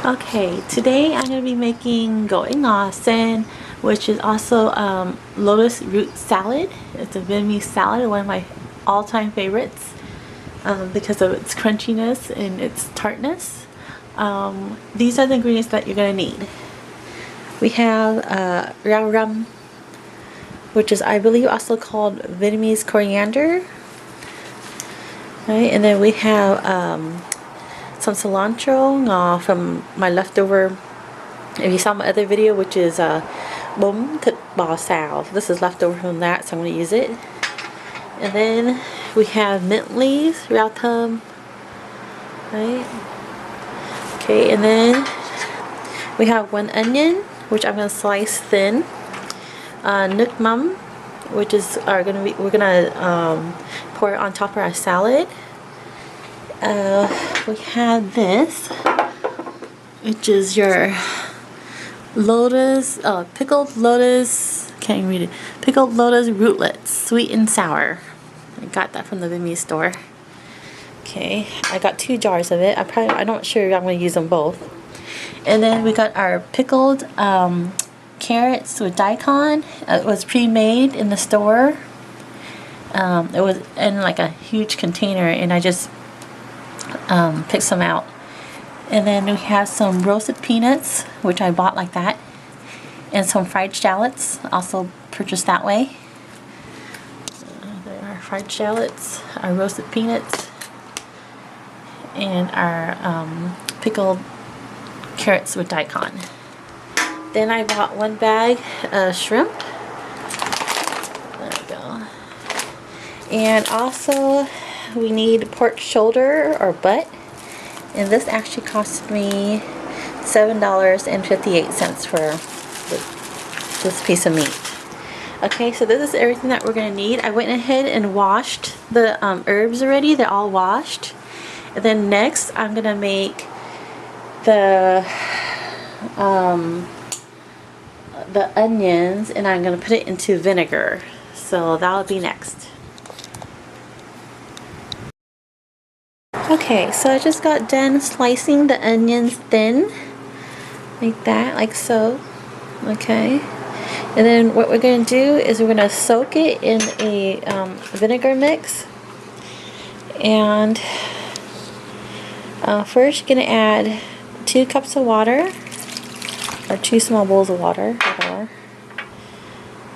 Okay, today I'm going to be making GOI NGO SEN, which is also lotus root salad. It's a Vietnamese salad, one of my all-time favorites because of its crunchiness and its tartness. These are the ingredients that you're going to need. We have rau ram, which is I believe also called Vietnamese coriander. Right, and then we have some cilantro from my leftover. If you saw my other video, which is bún thịt bò xào, this is leftover from that, so I'm going to use it. And then we have mint leaves, rau thơm, right? Okay, and then we have one onion, which I'm going to slice thin. Nước mắm, which is we're gonna pour it on top of our salad. We have this, which is your Lotus, pickled Lotus, can't even read it, pickled Lotus rootlets, sweet and sour. I got that from the Vietnamese store. Okay, I got 2 jars of it. I'm not sure I'm going to use them both. And then we got our pickled carrots with daikon. It was pre-made in the store. It was in like a huge container, and I just picked some out. And then we have some roasted peanuts, which I bought like that, and some fried shallots, also purchased that way. There are fried shallots, our roasted peanuts, and our pickled carrots with daikon. Then I bought 1 bag of shrimp. There we go. And also we need pork shoulder or butt. And this actually cost me $7.58 for this piece of meat. Okay, so this is everything that we're going to need. I went ahead and washed the herbs already. They're all washed. And then next I'm going to make the onions, and I'm going to put it into vinegar. So that'll be next. Okay, so I just got done slicing the onions thin, like that, like so. Okay, and then what we're going to do is we're going to soak it in a vinegar mix. And first you're going to add 2 cups of water, or 2 small bowls of water, whatever.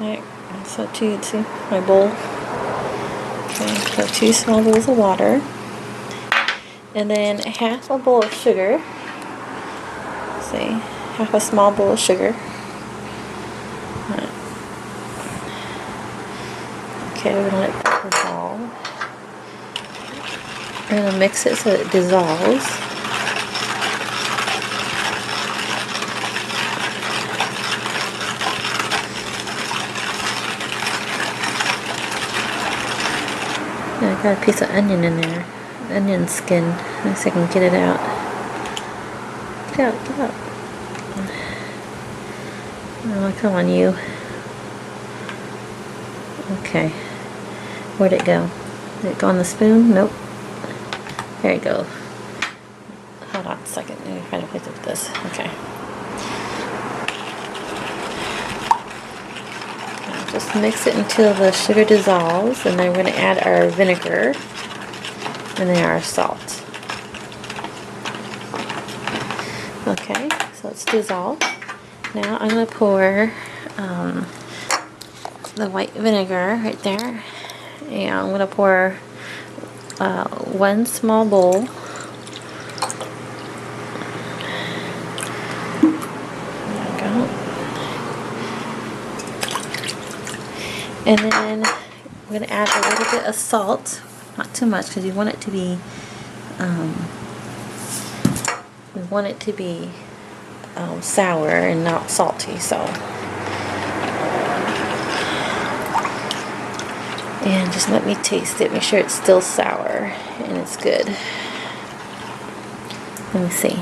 Alright, so see my bowl. Okay, so 2 small bowls of water. And then half a bowl of sugar. See, half a small bowl of sugar. Right. Okay, we're going to let that dissolve. We're going to mix it so it dissolves. I got a piece of onion in there. Onion skin. Let's see if I can get it out. Get out, get out. Oh, come on, you. Okay. Where'd it go? Did it go on the spoon? Nope. There you go. Hold on a second. Let me find a place to put this. Okay. Just mix it until the sugar dissolves, and then we're going to add our vinegar and then our salt. Okay, so it's dissolved. Now I'm going to pour the white vinegar right there, and I'm going to pour 1 small bowl. And then we're going to add a little bit of salt, not too much because you want it to be, sour and not salty. So, and just let me taste it. Make sure it's still sour and it's good. Let me see.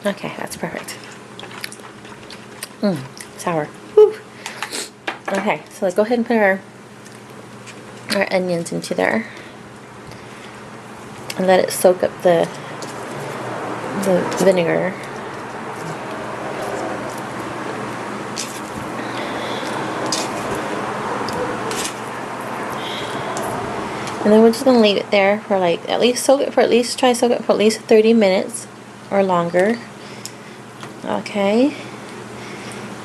Okay, that's perfect. Sour. Whew. Okay, so let's go ahead and put our onions into there and let it soak up the the vinegar. And then we're just gonna leave it there for like try to soak it for at least 30 minutes or longer. Okay.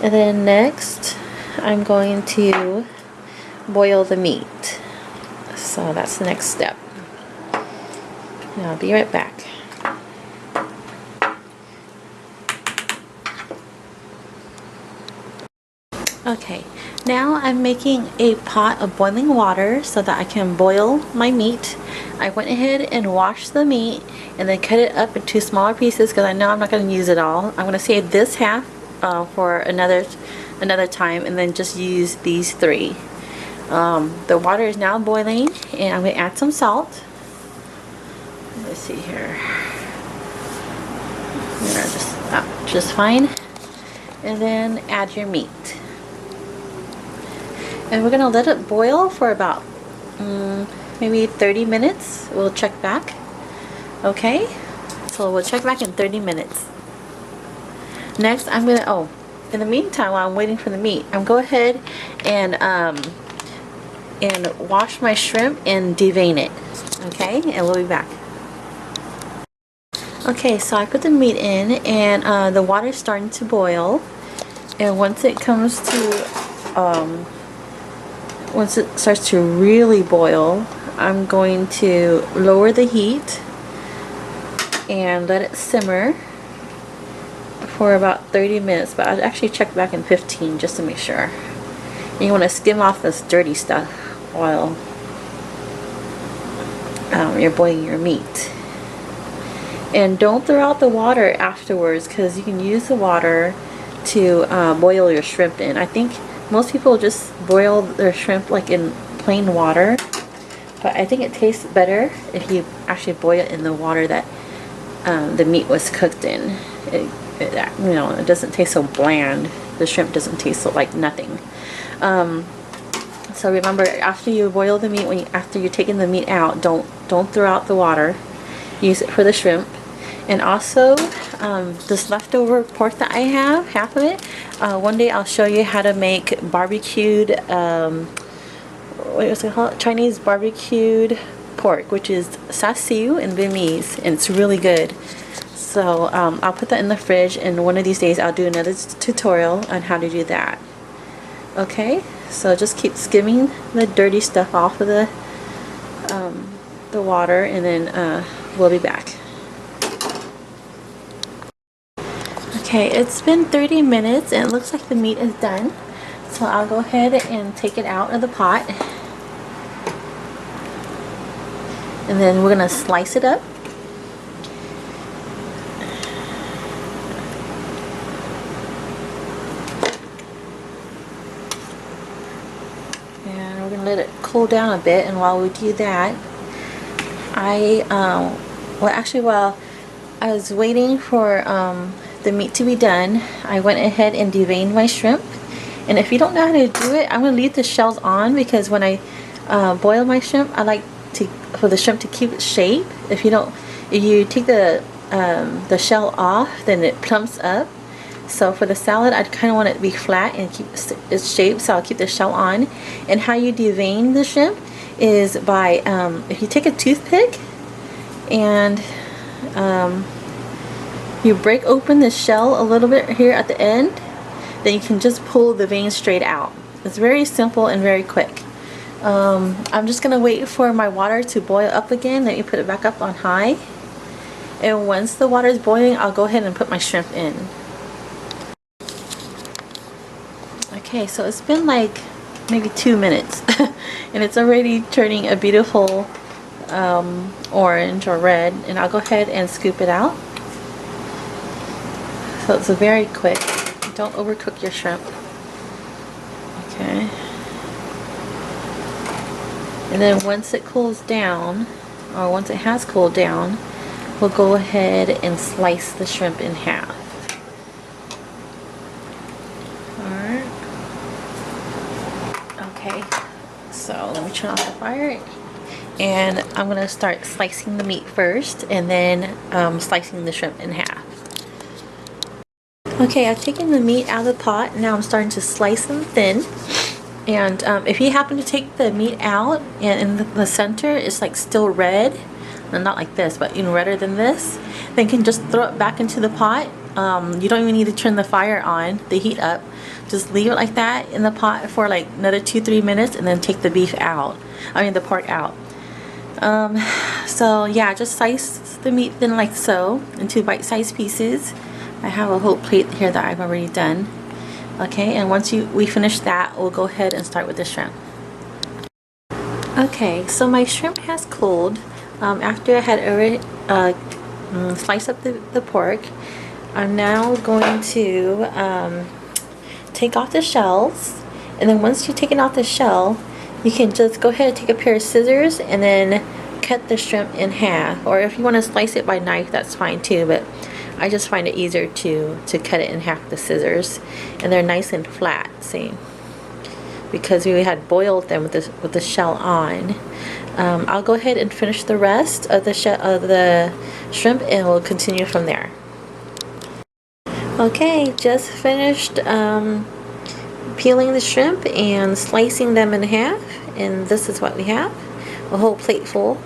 And then next, I'm going to boil the meat. So that's the next step. And I'll be right back. Okay, now I'm making a pot of boiling water so that I can boil my meat. I went ahead and washed the meat and then cut it up into smaller pieces because I know I'm not going to use it all. I'm going to save this half for another time and then just use these 3. The water is now boiling and I'm going to add some salt. Let's see here. Just fine. And then add your meat. And we're going to let it boil for about maybe 30 minutes. We'll check back. Okay, so we'll check back in 30 minutes. Next, I'm going to, in the meantime, while I'm waiting for the meat, I'm going to go ahead and wash my shrimp and devein it. Okay, and we'll be back. Okay, so I put the meat in and the water's starting to boil. And once it comes to, once it starts to really boil, I'm going to lower the heat and let it simmer for about 30 minutes, but I'll actually check back in 15 just to make sure. And you want to skim off this dirty stuff while you're boiling your meat. And don't throw out the water afterwards because you can use the water to boil your shrimp in. I think most people just boil their shrimp like in plain water, but I think it tastes better if you actually boil it in the water that the meat was cooked in. It doesn't taste so bland. The shrimp doesn't taste like nothing. So remember, after you boil the meat, after you're taking the meat out, don't throw out the water. Use it for the shrimp. And also, this leftover pork that I have, half of it, one day I'll show you how to make barbecued, what was it called? Chinese barbecued pork, which is sasiu in Vietnamese, and it's really good. So I'll put that in the fridge, and one of these days I'll do another tutorial on how to do that. Okay, so just keep skimming the dirty stuff off of the water, and then we'll be back. Okay, it's been 30 minutes and it looks like the meat is done. So I'll go ahead and take it out of the pot. And then we're going to slice it up. And we're going to let it cool down a bit, and while we do that, while I was waiting for the meat to be done, I went ahead and deveined my shrimp. And if you don't know how to do it, I'm going to leave the shells on because when I boil my shrimp, I like for the shrimp to keep its shape. If you take the shell off, then it plumps up. So for the salad, I kind of want it to be flat and keep its shape, so I'll keep the shell on. And how you devein the shrimp is by, if you take a toothpick and you break open the shell a little bit here at the end, then you can just pull the vein straight out. It's very simple and very quick. I'm just going to wait for my water to boil up again. Let me put it back up on high. And once the water is boiling, I'll go ahead and put my shrimp in. Okay, so it's been like maybe 2 minutes and it's already turning a beautiful orange or red, and I'll go ahead and scoop it out. So it's very quick. Don't overcook your shrimp. Okay. And then once it cools down, or once it has cooled down, we'll go ahead and slice the shrimp in half. Alright. Okay. So let me turn off the fire. And I'm going to start slicing the meat first, and then slicing the shrimp in half. Okay, I've taken the meat out of the pot. Now I'm starting to slice them thin. And if you happen to take the meat out and in the center it's like still red, well, not like this, but redder than this, then you can just throw it back into the pot. You don't even need to turn the fire on, the heat up. Just leave it like that in the pot for like another 2-3 minutes, and then take the beef out. The pork out. So yeah, just slice the meat thin like so into bite-sized pieces. I have a whole plate here that I've already done. Okay, and once we finish that, we'll go ahead and start with the shrimp. Okay, so my shrimp has cooled. After I had already sliced up the pork, I'm now going to take off the shells. And then once you've taken off the shell, you can just go ahead and take a pair of scissors and then cut the shrimp in half. Or if you want to slice it by knife, that's fine too, but I just find it easier to cut it in half with the scissors. And they're nice and flat, see? Because we had boiled them with the shell on. I'll go ahead and finish the rest of the shrimp, and we'll continue from there. Okay, just finished peeling the shrimp and slicing them in half, and this is what we have. A whole plate full,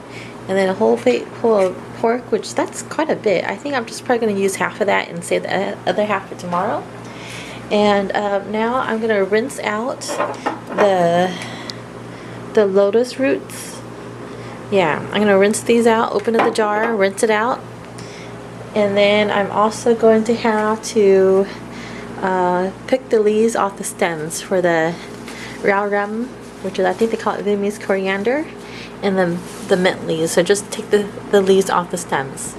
and then a whole plate full of pork, which that's quite a bit. I think I'm just probably going to use half of that and save the other half for tomorrow. And now I'm going to rinse out the lotus roots. Yeah, I'm going to rinse these out, open up the jar, rinse it out. And then I'm also going to have to pick the leaves off the stems for the rau ram, which is, I think they call it Vietnamese coriander, and then the mint leaves. So just take the leaves off the stems.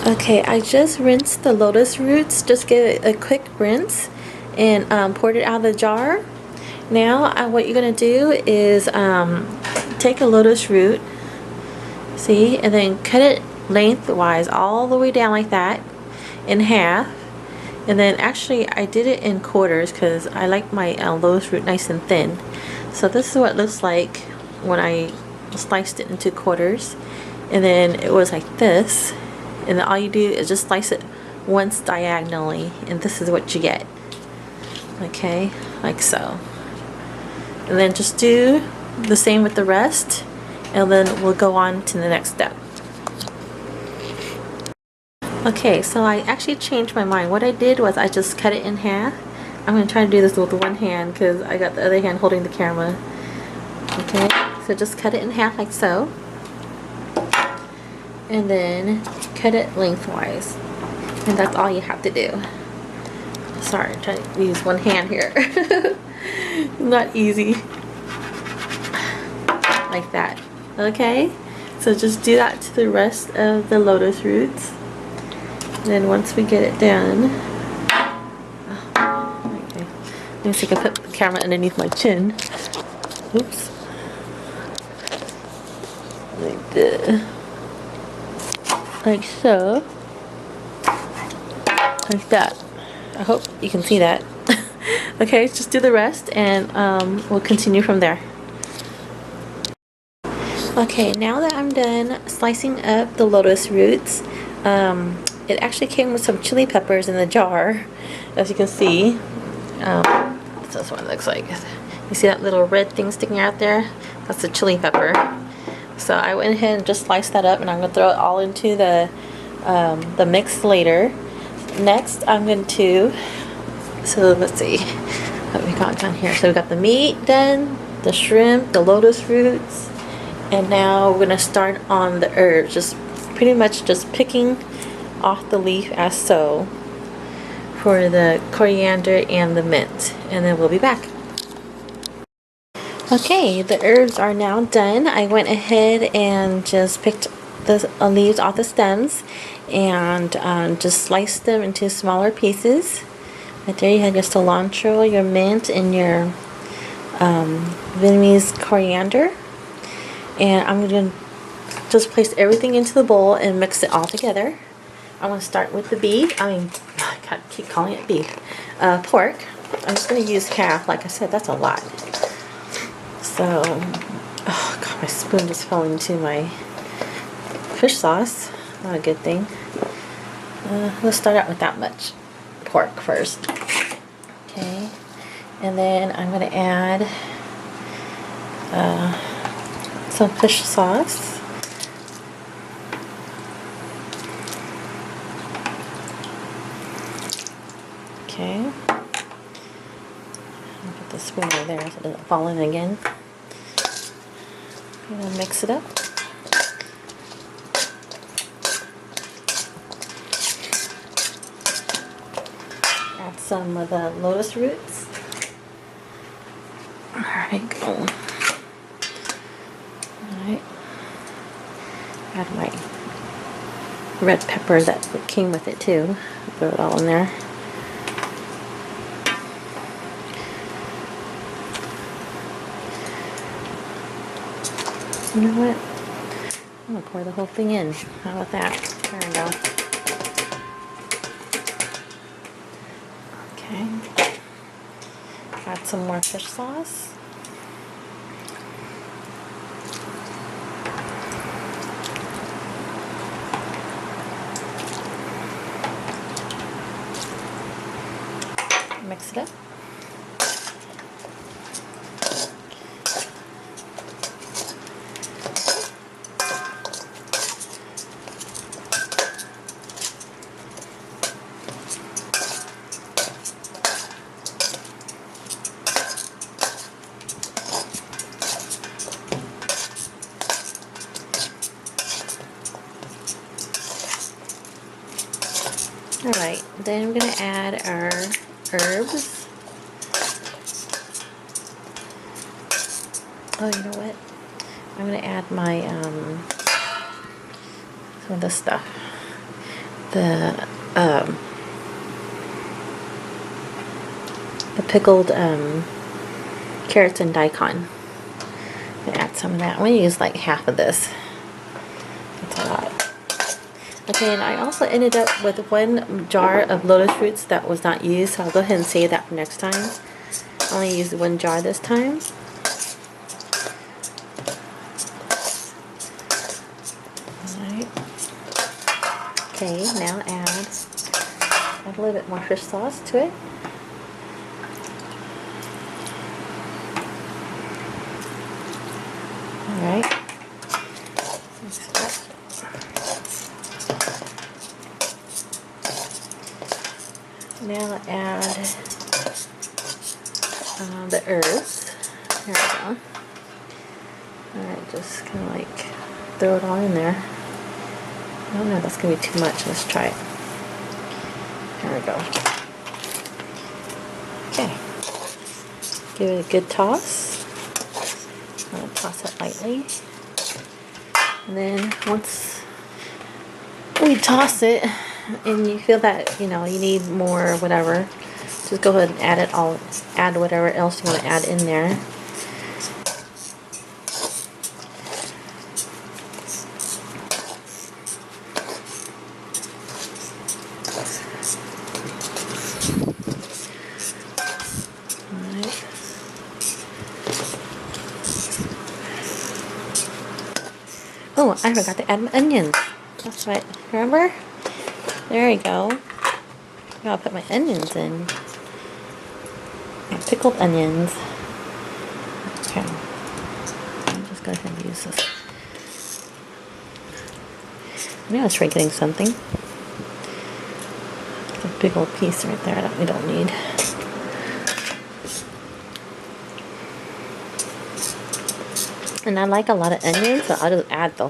Okay, I just rinsed the lotus roots. Just give it a quick rinse and poured it out of the jar. Now what you're going to do is take a lotus root, see, and then cut it lengthwise all the way down like that in half. And then actually I did it in quarters because I like my lotus root nice and thin. So this is what it looks like when I sliced it into quarters. And then it was like this. And then all you do is just slice it once diagonally, and this is what you get. Okay, like so. And then just do the same with the rest, and then we'll go on to the next step. Okay, so I actually changed my mind. What I did was I just cut it in half. I'm going to try to do this with one hand because I got the other hand holding the camera. Okay, so just cut it in half like so. And then cut it lengthwise. And that's all you have to do. Sorry, I'm trying to use one hand here. Not easy. Like that. Okay? So just do that to the rest of the lotus roots. And then once we get it done, okay. Let me see if I can put the camera underneath my chin. Oops. Like this. Like so. Like that. I hope you can see that. Okay, just do the rest, and we'll continue from there. Okay, now that I'm done slicing up the lotus roots, it actually came with some chili peppers in the jar, as you can see. That's what it looks like. You see that little red thing sticking out there? That's the chili pepper. So I went ahead and just sliced that up, and I'm going to throw it all into the mix later. Next, I'm going to, so let's see what we got done here. So we got the meat done, the shrimp, the lotus roots, and now we're going to start on the herbs. Just pretty much just picking off the leaf as so for the coriander and the mint, and then we'll be back. Okay, the herbs are now done. I went ahead and just picked the leaves off the stems and just sliced them into smaller pieces. Right there you have your cilantro, your mint, and your Vietnamese coriander. And I'm going to just place everything into the bowl and mix it all together. I'm going to start with the beef. I keep calling it beef. Pork. I'm just going to use half. Like I said, that's a lot. So my spoon just fell into my fish sauce. Not a good thing. Let's start out with that much pork first. Okay, and then I'm going to add some fish sauce. Okay, I'll put the spoon right there so it doesn't fall in again. And then mix it up. Add some of the lotus roots. There we go. Alright. Add my red pepper that came with it too. Throw it all in there. You know what? I'm going to pour the whole thing in. How about that? There we go. Okay. Add some more fish sauce. Mix it up. Alright, then we're going to add our herbs. Oh, you know what? I'm going to add my, some of this stuff. The pickled, carrots and daikon. I'm going to add some of that. I'm going to use like half of this. That's a lot. Okay, and I also ended up with 1 jar of lotus roots that was not used, so I'll go ahead and save that for next time. I only used 1 jar this time. Alright. Okay, now add a little bit more fish sauce to it. Alright. Mix it up. Now add the herbs. There we go. Alright, just kind of like throw it all in there. I don't know, that's going to be too much. Let's try it. There we go. Okay. Give it a good toss. I'm going to toss it lightly. And then once we toss it, and you feel that, you know, you need more or whatever, just go ahead and add it all, add whatever else you want to add in there. Alright. Oh, I forgot to add my onions. That's right. Remember? There you go. Now I'll put my onions in. My pickled onions. Okay. I'm just go ahead and use this. Now it's getting something. It's a big old piece right there that we don't need. And I like a lot of onions, so I'll just add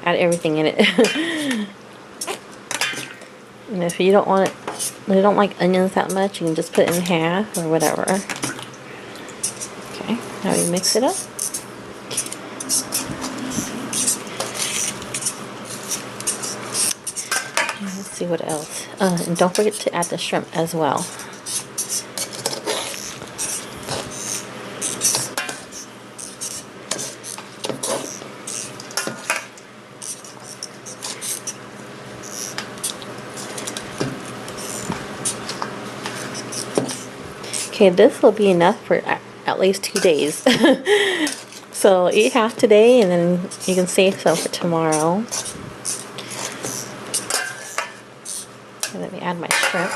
everything in it. And if you don't want it, if you don't like onions that much, you can just put it in half or whatever. Okay, now we mix it up. And let's see what else. And don't forget to add the shrimp as well. Okay, this will be enough for at least 2 days. So eat half today, and then you can save some for tomorrow. And let me add my shrimp.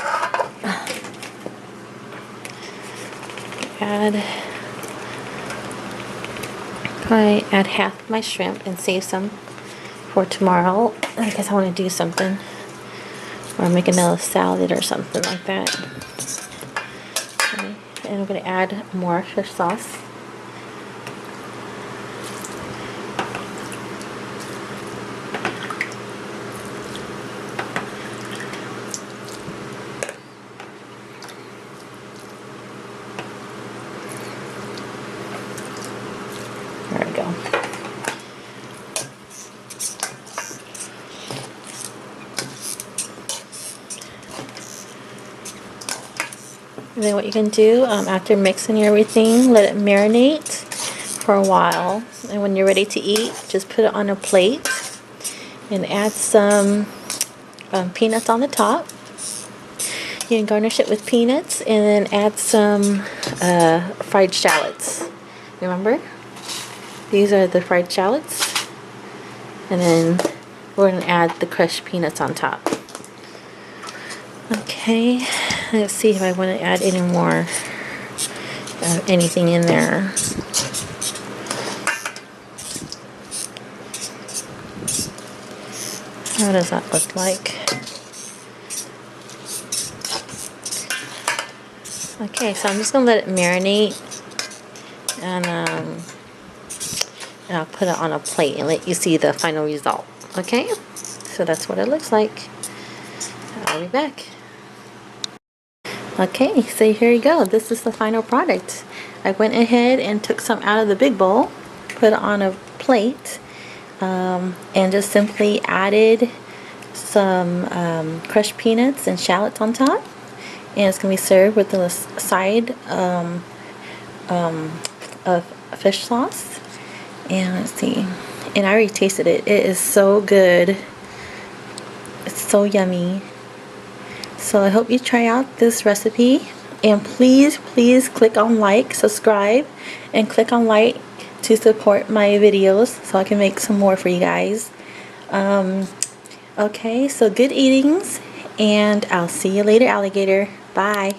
Probably add half my shrimp and save some for tomorrow. I guess I want to do something, or make another salad or something like that. Okay. And I'm going to add more fish sauce. There we go. And then what you can do after mixing everything, let it marinate for a while. And when you're ready to eat, just put it on a plate and add some peanuts on the top. You can garnish it with peanuts and then add some fried shallots. Remember? These are the fried shallots. And then we're going to add the crushed peanuts on top. Okay, let's see if I want to add any more anything in there. How does that look like? Okay, so I'm just going to let it marinate, and I'll put it on a plate and let you see the final result. Okay, so that's what it looks like. I'll be back. Okay, so here you go. This is the final product. I went ahead and took some out of the big bowl, put it on a plate, and just simply added some crushed peanuts and shallots on top. And it's going to be served with a side of fish sauce. And let's see. And I already tasted it. It is so good. It's so yummy. So I hope you try out this recipe. And please click on like, subscribe, and click on like to support my videos so I can make some more for you guys. Okay, so good eatings, and I'll see you later, alligator. Bye.